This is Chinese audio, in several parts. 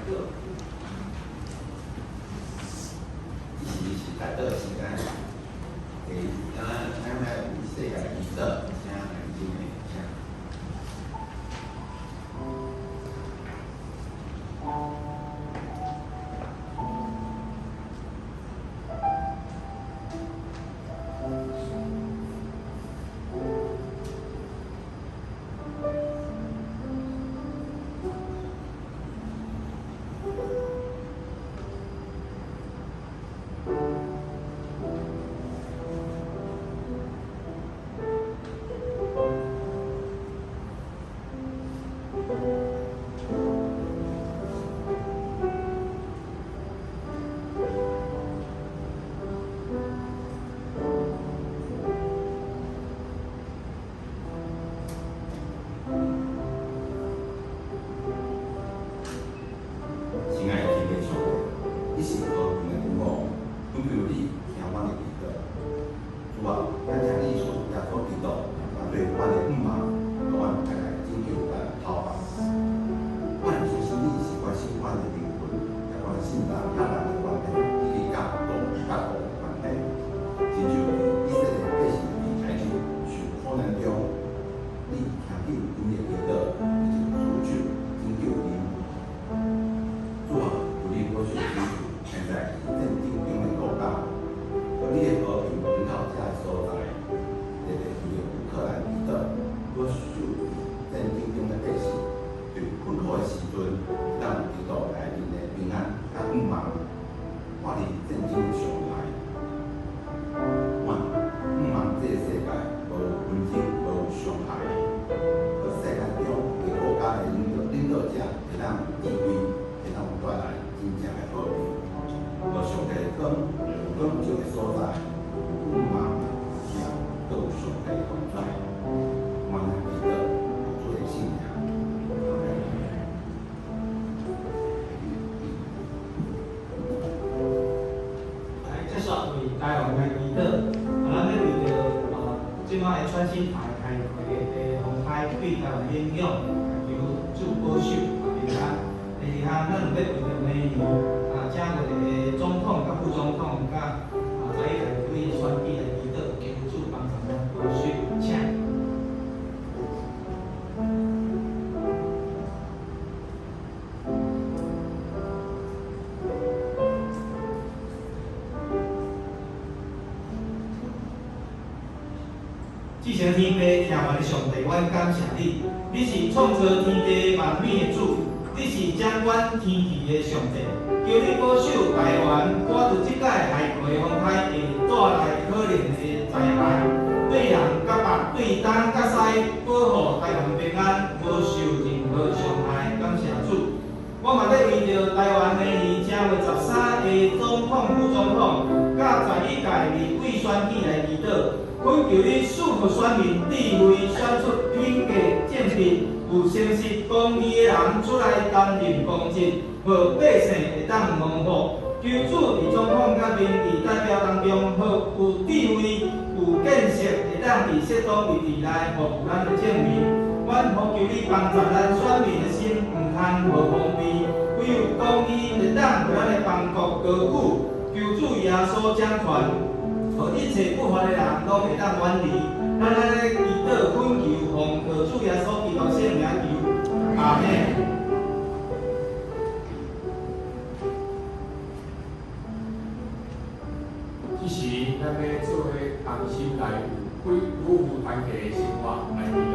是在这时间，咱世界医道，请眼睛的请。创新台开会的红海对台湾应用，由主保守，第二咱要为着明年正为总统甲副总统甲在一个对选举的议题，求主帮助咱保守，请。至诚天地听话的上帝，阮感谢你。你是创造天地万变的主，你是掌管天气的上帝。求你保守台湾，赶除即届海葵风海会带来可能的灾害，对人甲物、对东甲西，保护台湾平安，无受任何伤害。感谢主。我嘛要为着台湾明年正月13日总统、副总统，甲在一届立委选举来祈祷。恳求你赐予选民智慧，选出品格正直、有诚实、公义的人出来担任公职，互百姓会当蒙福。求主伫总统甲民意代表当中，互有智慧、有见识，会当伫适当位置内服务咱的正面。阮呼求你帮助咱选民的心，毋通无方便，唯有公义会当互咱的邦国高举。求主耶稣掌权。互一切不法的人拢会当远离，咱来祈祷恳求，奉主耶稣基督圣名求，阿门。即时，咱要做伙同心来为夫妇团结的生活来祈祷。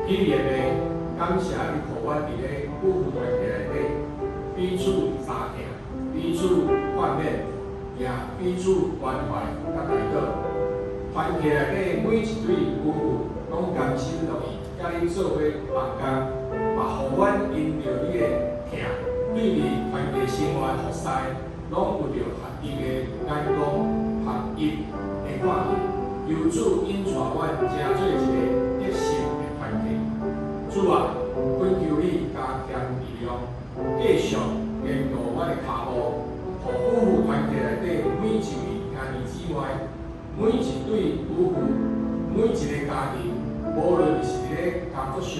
今日的感谢你，互阮伫咧夫妇团体内底，彼此相疼，彼此宽勉，也彼此关怀甲带导。团体内底每一对夫妇拢甘心乐意，甲你做伙同工，嘛互阮因着你的疼，对你团体生活服侍，拢有着合一的眼光，合一的看见。由主引带阮成做一个得胜的团体。主啊，为求你加添力量，继续坚固阮的脚步，互夫妇团体内底每一位兄弟姊妹，每一对夫妇，每一个家庭，无论是伫咧工作上、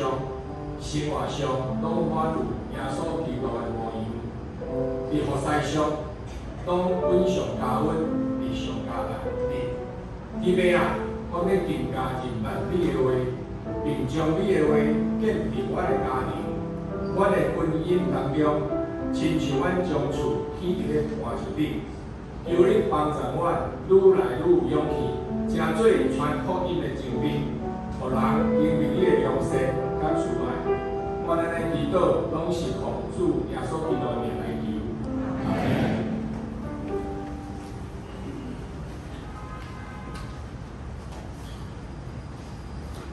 生活上，拢满有耶稣基督的模样。伫服侍上，拢稳上加稳，力上加力。弟妹啊，我要更加认办你的话，并将你的话建伫阮的家庭、阮的婚姻当中，亲像阮将厝起伫咧磐石顶。求你帮助我，愈来愈有勇气，成做传福音的精兵，互人经历你的良善甲慈爱。我咱的祈祷拢是奉主耶稣基督的名来求。阿门。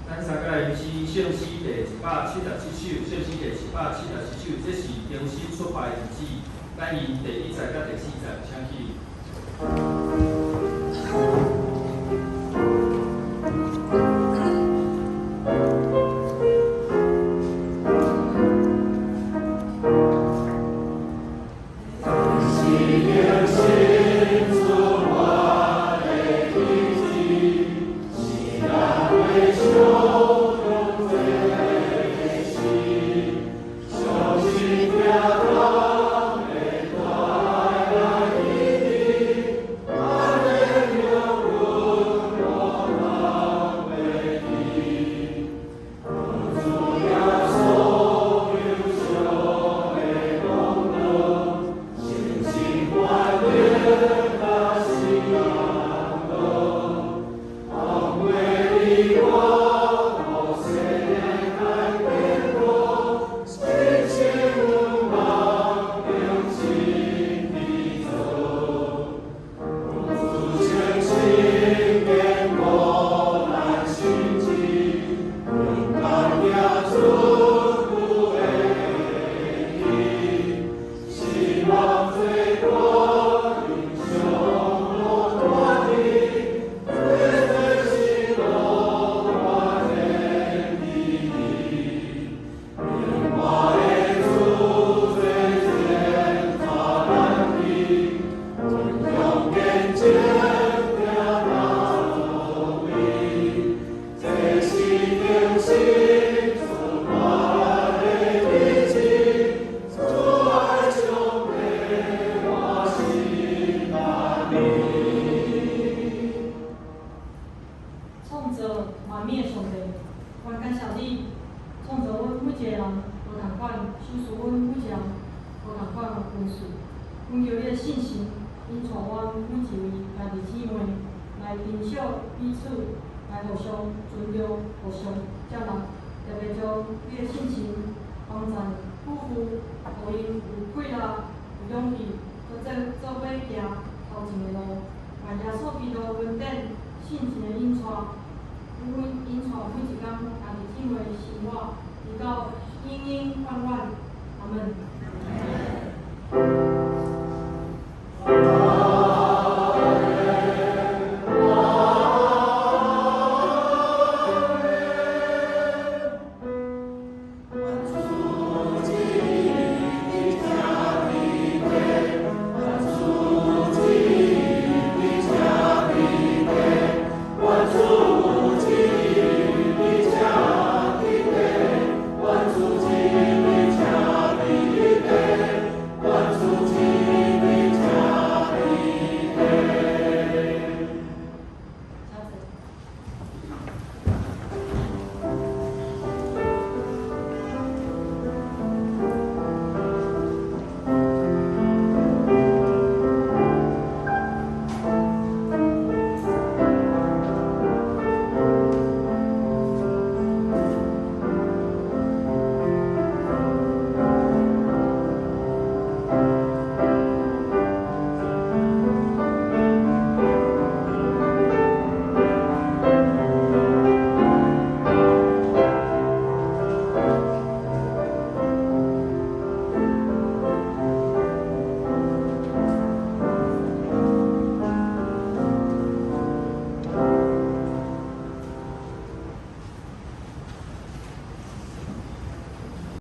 咱三个来吟诗圣诗第177首，圣诗第177首，这是重新出版的日子，咱以第1节甲第4节，请起。